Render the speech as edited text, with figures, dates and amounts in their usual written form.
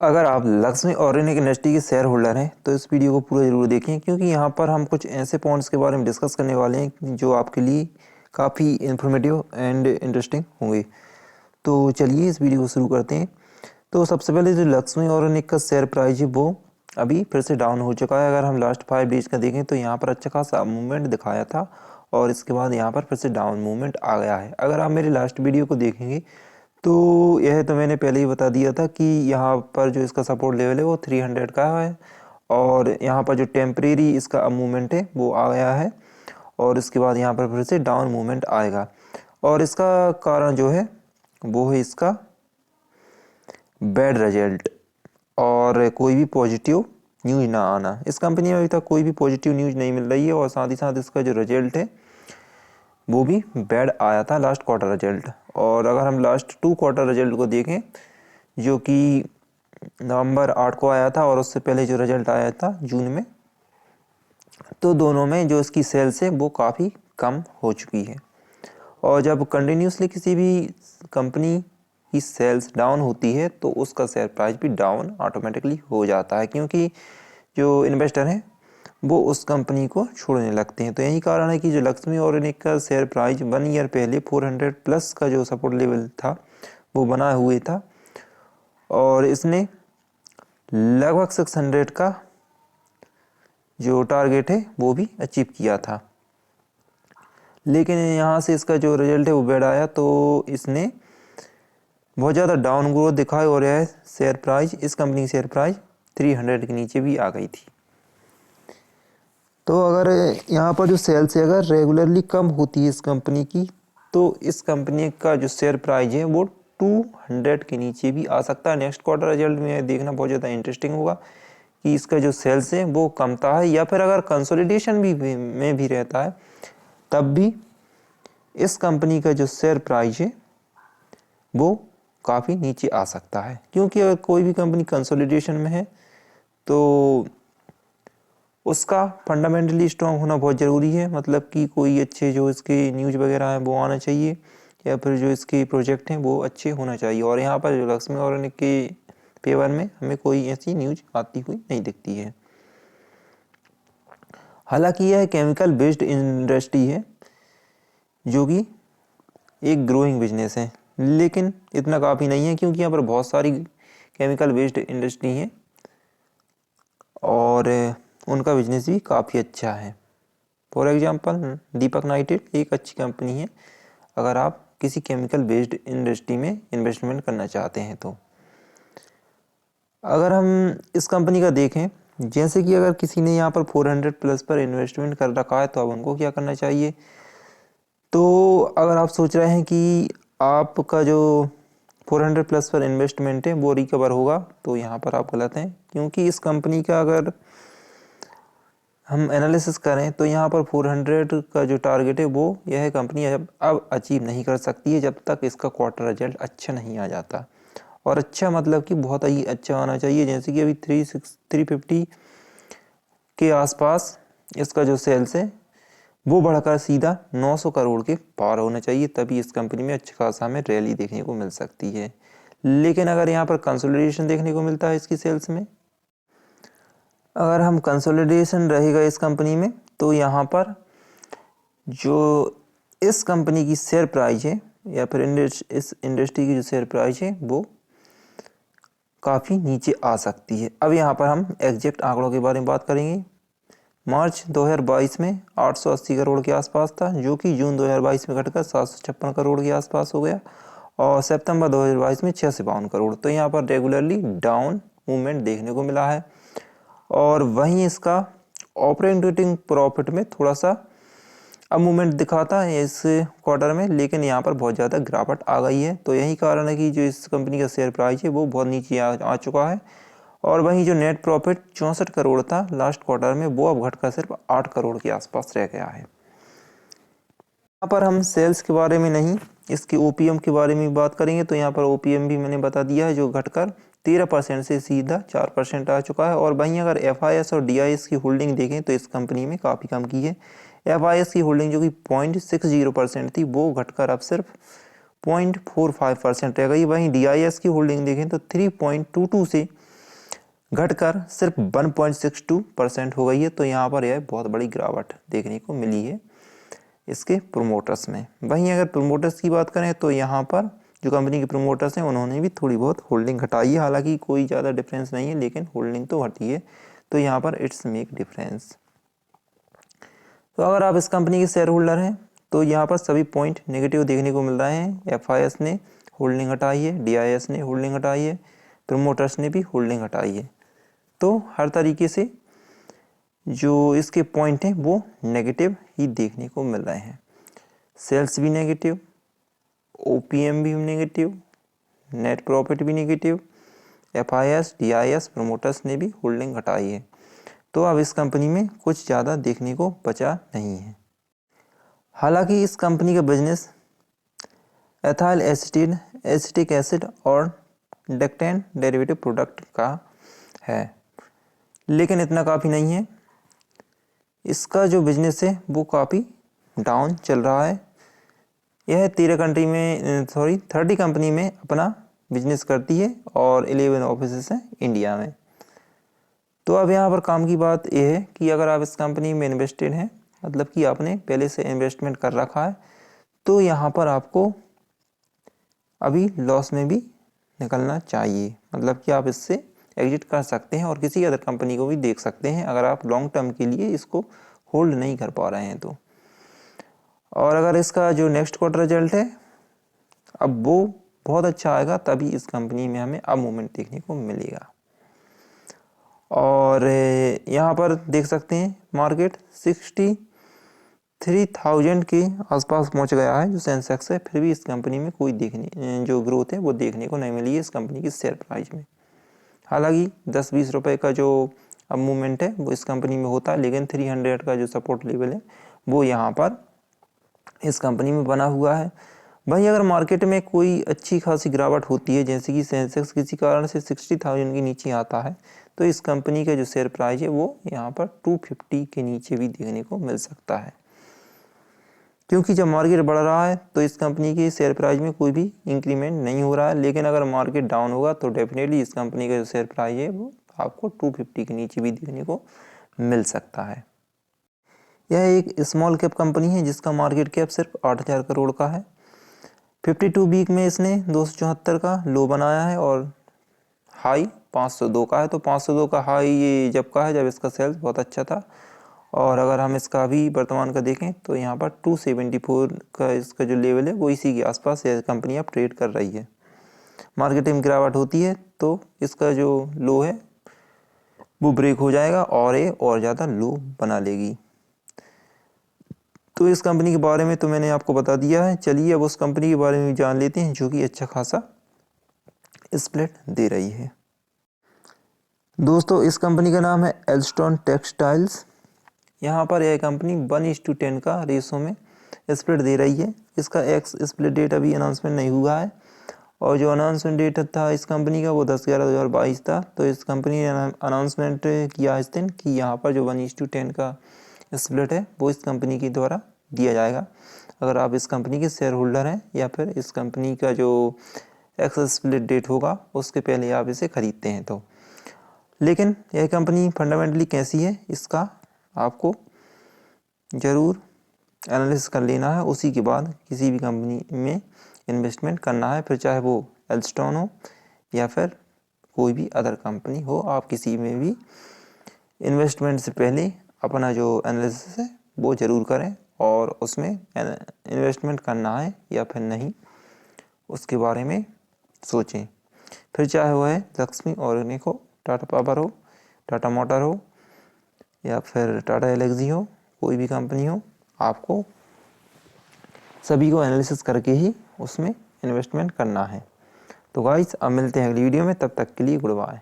अगर आप Lakshmi organic industry के शेयर होल्डर हैं तो इस वीडियो को पूरा ज़रूर देखें क्योंकि यहाँ पर हम कुछ ऐसे पॉइंट्स के बारे में डिस्कस करने वाले हैं जो आपके लिए काफ़ी इन्फॉर्मेटिव एंड इंटरेस्टिंग होंगे। तो चलिए इस वीडियो को शुरू करते हैं। तो सबसे पहले जो लक्ष्मी ऑर्गेनिक का शेयर प्राइस है वो अभी फिर से डाउन हो चुका है। अगर हम लास्ट 5 डेज का देखें तो यहाँ पर अच्छा खासा मूवमेंट दिखाया था और इसके बाद यहाँ पर फिर से डाउन मूवमेंट आ गया है। अगर आप मेरे लास्ट वीडियो को देखेंगे तो यह तो मैंने पहले ही बता दिया था कि यहाँ पर जो इसका सपोर्ट लेवल है वो 300 का है और यहाँ पर जो टेम्परेरी इसका मूवमेंट है वो आ गया है और इसके बाद यहाँ पर फिर से डाउन मूवमेंट आएगा और इसका कारण जो है वो है इसका बैड रिजल्ट और कोई भी पॉजिटिव न्यूज़ ना आना। इस कंपनी में अभी तक कोई भी पॉजिटिव न्यूज़ नहीं मिल रही है और साथ ही साथ इसका जो रिजल्ट है वो भी बैड आया था लास्ट क्वार्टर रिजल्ट। और अगर हम लास्ट 2 क्वार्टर रिजल्ट को देखें जो कि नवंबर 8 को आया था और उससे पहले जो रिजल्ट आया था जून में, तो दोनों में जो इसकी सेल्स है वो काफ़ी कम हो चुकी है। और जब कंटिन्यूसली किसी भी कंपनी की सेल्स डाउन होती है तो उसका शेयर प्राइस भी डाउन ऑटोमेटिकली हो जाता है क्योंकि जो इन्वेस्टर हैं वो उस कंपनी को छोड़ने लगते हैं। तो यही कारण है कि जो लक्ष्मी ऑर्गेनिक का शेयर प्राइस 1 ईयर पहले 400 प्लस का जो सपोर्ट लेवल था वो बना हुए था और इसने लगभग 600 का जो टारगेट है वो भी अचीव किया था, लेकिन यहाँ से इसका जो रिजल्ट है वो बैड आया तो इसने बहुत ज़्यादा डाउन ग्रोथ दिखाई और यह शेयर प्राइस, इस कंपनी की शेयर प्राइस 300 के नीचे भी आ गई थी। तो अगर यहाँ पर जो सेल्स है अगर रेगुलरली कम होती है इस कंपनी की तो इस कंपनी का जो शेयर प्राइस है वो 200 के नीचे भी आ सकता है। नेक्स्ट क्वार्टर रिजल्ट में देखना बहुत ज़्यादा इंटरेस्टिंग होगा कि इसका जो सेल्स है वो कमता है या फिर अगर कंसोलिडेशन में भी रहता है तब भी इस कंपनी का जो शेयर प्राइस है वो काफ़ी नीचे आ सकता है क्योंकि अगर कोई भी कंपनी कंसोलिडेशन में है तो उसका फंडामेंटली स्ट्रॉन्ग होना बहुत ज़रूरी है। मतलब कि कोई अच्छे जो इसके न्यूज़ वगैरह हैं वो आना चाहिए या फिर जो इसके प्रोजेक्ट हैं वो अच्छे होना चाहिए और यहाँ पर जो लक्ष्मी ऑर्गेनिक के फेवर में हमें कोई ऐसी न्यूज़ आती हुई नहीं दिखती है। हालांकि यह केमिकल बेस्ड इंडस्ट्री है जो कि एक ग्रोइंग बिजनेस है, लेकिन इतना काफ़ी नहीं है क्योंकि यहाँ पर बहुत सारी केमिकल बेस्ड इंडस्ट्री हैं और उनका बिजनेस भी काफ़ी अच्छा है। फॉर एग्जांपल दीपक नाइट्रेट एक अच्छी कंपनी है अगर आप किसी केमिकल बेस्ड इंडस्ट्री में इन्वेस्टमेंट करना चाहते हैं तो। अगर हम इस कंपनी का देखें, जैसे कि अगर किसी ने यहाँ पर 400 प्लस पर इन्वेस्टमेंट कर रखा है तो अब उनको क्या करना चाहिए। तो अगर आप सोच रहे हैं कि आपका जो 400 प्लस पर इन्वेस्टमेंट है वो रिकवर होगा तो यहाँ पर आप गलत हैं क्योंकि इस कंपनी का अगर हम एनालिसिस करें तो यहाँ पर 400 का जो टारगेट है वो यह कंपनी अब अचीव नहीं कर सकती है जब तक इसका क्वार्टर रिजल्ट अच्छा नहीं आ जाता। और अच्छा मतलब कि बहुत ही अच्छा आना चाहिए, जैसे कि अभी 350 के आसपास इसका जो सेल्स है वो बढ़कर सीधा 900 करोड़ के पार होना चाहिए, तभी इस कंपनी में अच्छा खासा हमें रैली देखने को मिल सकती है। लेकिन अगर यहाँ पर कंसोलिडेशन देखने को मिलता है इसकी सेल्स में, अगर हम कंसोलिडेशन रहेगा इस कंपनी में तो यहाँ पर जो इस कंपनी की शेयर प्राइस है या फिर इस इंडस्ट्री की जो शेयर प्राइस है वो काफ़ी नीचे आ सकती है। अब यहाँ पर हम एग्जैक्ट आंकड़ों के बारे में बात करेंगे। मार्च 2022 में 880 करोड़ के आसपास था जो कि जून 2022 में घटकर 756 करोड़ के आसपास हो गया और सितंबर 2022 में 652 करोड़। तो यहाँ पर रेगुलरली डाउन मूवमेंट देखने को मिला है और वहीं इसका ऑपरेटिंग प्रॉफिट में थोड़ा सा अब मूवमेंट दिखाता है इस क्वार्टर में, लेकिन यहाँ पर बहुत ज़्यादा गिरावट आ गई है। तो यही कारण है कि जो इस कंपनी का शेयर प्राइस है वो बहुत नीचे आ चुका है और वहीं जो नेट प्रॉफिट 64 करोड़ था लास्ट क्वार्टर में वो अब घटकर सिर्फ 8 करोड़ के आसपास रह गया है। यहाँ पर हम सेल्स के बारे में नहीं इसके ओपीएम के बारे में बात करेंगे तो यहाँ पर ओपीएम भी मैंने बता दिया है जो घटकर 13% से सीधा 4% आ चुका है। और वहीं अगर एफआईएस और डीआईएस की होल्डिंग देखें तो इस कंपनी में काफ़ी कम की है। एफआईएस की होल्डिंग जो कि 0.60% थी वो घटकर अब सिर्फ 0.45% रह गई। वहीं DIS की होल्डिंग देखें तो 3.22 से घटकर सिर्फ 1.62% हो गई है। तो यहाँ पर यह बहुत बड़ी गिरावट देखने को मिली है इसके प्रोमोटर्स में। वहीं अगर प्रोमोटर्स की बात करें तो यहाँ पर जो कंपनी के प्रोमोटर्स हैं उन्होंने भी थोड़ी बहुत होल्डिंग घटाई है। हालांकि कोई ज़्यादा डिफरेंस नहीं है, लेकिन होल्डिंग तो घटी है। तो यहाँ पर इट्स मेक डिफरेंस। तो अगर आप इस कंपनी के शेयर होल्डर हैं तो यहाँ पर सभी पॉइंट नेगेटिव देखने को मिल रहे हैं। FIS ने होल्डिंग हटाई है, DIS ने होल्डिंग हटाई है, प्रोमोटर्स ने भी होल्डिंग हटाई है। तो हर तरीके से जो इसके पॉइंट हैं वो नेगेटिव ही देखने को मिल रहे हैं। सेल्स भी नेगेटिव, OPM भी नेगेटिव, नेट प्रॉफिट भी नेगेटिव, FIS, DIS, प्रोमोटर्स ने भी होल्डिंग घटाई है। तो अब इस कंपनी में कुछ ज़्यादा देखने को बचा नहीं है। हालांकि इस कंपनी का बिजनेस एथाइल एसिटिक एसिड और डेक्टेन डेरिवेटिव प्रोडक्ट का है, लेकिन इतना काफ़ी नहीं है। इसका जो बिजनेस है वो काफ़ी डाउन चल रहा है। यह 30 कंपनी में अपना बिजनेस करती है और 11 ऑफिस हैं इंडिया में। तो अब यहाँ पर काम की बात यह है कि अगर आप इस कंपनी में इन्वेस्टेड हैं, मतलब कि आपने पहले से इन्वेस्टमेंट कर रखा है, तो यहाँ पर आपको अभी लॉस में भी निकलना चाहिए। मतलब कि आप इससे एग्जिट कर सकते हैं और किसी अदर कंपनी को भी देख सकते हैं अगर आप लॉन्ग टर्म के लिए इसको होल्ड नहीं कर पा रहे हैं तो। और अगर इसका जो नेक्स्ट क्वार्टर रिजल्ट है अब वो बहुत अच्छा आएगा, तभी इस कंपनी में हमें अब मूवमेंट देखने को मिलेगा। और यहाँ पर देख सकते हैं मार्केट 63,000 के आसपास पहुँच गया है जो सेंसेक्स है। फिर भी इस कंपनी में कोई जो ग्रोथ है वो देखने को नहीं मिली है इस कंपनी की शेयर प्राइस में। हालांकि 10-20 रुपए का जो अब मूवमेंट है वो इस कंपनी में होता है, लेकिन 300 का जो सपोर्ट लेवल है वो यहाँ पर इस कंपनी में बना हुआ है। वहीं अगर मार्केट में कोई अच्छी खासी गिरावट होती है, जैसे कि सेंसेक्स किसी कारण से 60,000 के नीचे आता है, तो इस कंपनी का जो शेयर प्राइस है वो यहाँ पर 250 के नीचे भी देखने को मिल सकता है। क्योंकि जब मार्केट बढ़ रहा है तो इस कंपनी के शेयर प्राइस में कोई भी इंक्रीमेंट नहीं हो रहा है, लेकिन अगर मार्केट डाउन होगा तो डेफिनेटली इस कंपनी का जो शेयर प्राइस है वो आपको 250 के नीचे भी देखने को मिल सकता है। यह एक स्मॉल कैप कंपनी है जिसका मार्केट कैप सिर्फ 8,000 करोड़ का है। 52 वीक में इसने 274 का लो बनाया है और हाई 502 का है। तो 502 का हाई ये जब का है जब इसका सेल्स बहुत अच्छा था। और अगर हम इसका अभी वर्तमान का देखें तो यहाँ पर 274 का इसका जो लेवल है वो इसी के आसपास यह कंपनी अब ट्रेड कर रही है। मार्केट में गिरावट होती है तो इसका जो लो है वो ब्रेक हो जाएगा और ये और ज़्यादा लो बना लेगी। तो इस कंपनी के बारे में तो मैंने आपको बता दिया है। चलिए अब उस कंपनी के बारे में जान लेते हैं जो कि अच्छा खासा स्प्लिट दे रही है। दोस्तों इस कंपनी का नाम है एल्स्टन टेक्सटाइल्स। यहाँ पर यह कंपनी 1:10 का रेशो में स्प्लिट दे रही है। इसका एक्स स्प्लिट डेट अभी अनाउंसमेंट नहीं हुआ है और जो अनाउंसमेंट डेट था इस कंपनी का वो 10/11/2022 था। तो इस कंपनी ने अनाउंसमेंट किया इस दिन कि यहाँ पर जो 1:10 का स्प्लिट है वो इस कंपनी के द्वारा दिया जाएगा अगर आप इस कंपनी के शेयर होल्डर हैं या फिर इस कंपनी का जो एक्स स्प्लिट डेट होगा उसके पहले आप इसे खरीदते हैं तो। लेकिन यह कंपनी फंडामेंटली कैसी है इसका आपको ज़रूर एनालिसिस कर लेना है, उसी के बाद किसी भी कंपनी में इन्वेस्टमेंट करना है, फिर चाहे वो एल्स्टन हो या फिर कोई भी अदर कंपनी हो। आप किसी में भी इन्वेस्टमेंट से पहले अपना जो एनालिसिस है वो ज़रूर करें और उसमें इन्वेस्टमेंट करना है या फिर नहीं उसके बारे में सोचें। फिर चाहे वह है लक्ष्मी ऑर्गेनिक हो, टाटा पावर हो, टाटा मोटर हो या फिर टाटा एलेक्सी हो, कोई भी कंपनी हो, आपको सभी को एनालिसिस करके ही उसमें इन्वेस्टमेंट करना है। तो गाइस अब मिलते हैं अगली वीडियो में, तब तक के लिए गुड बाय।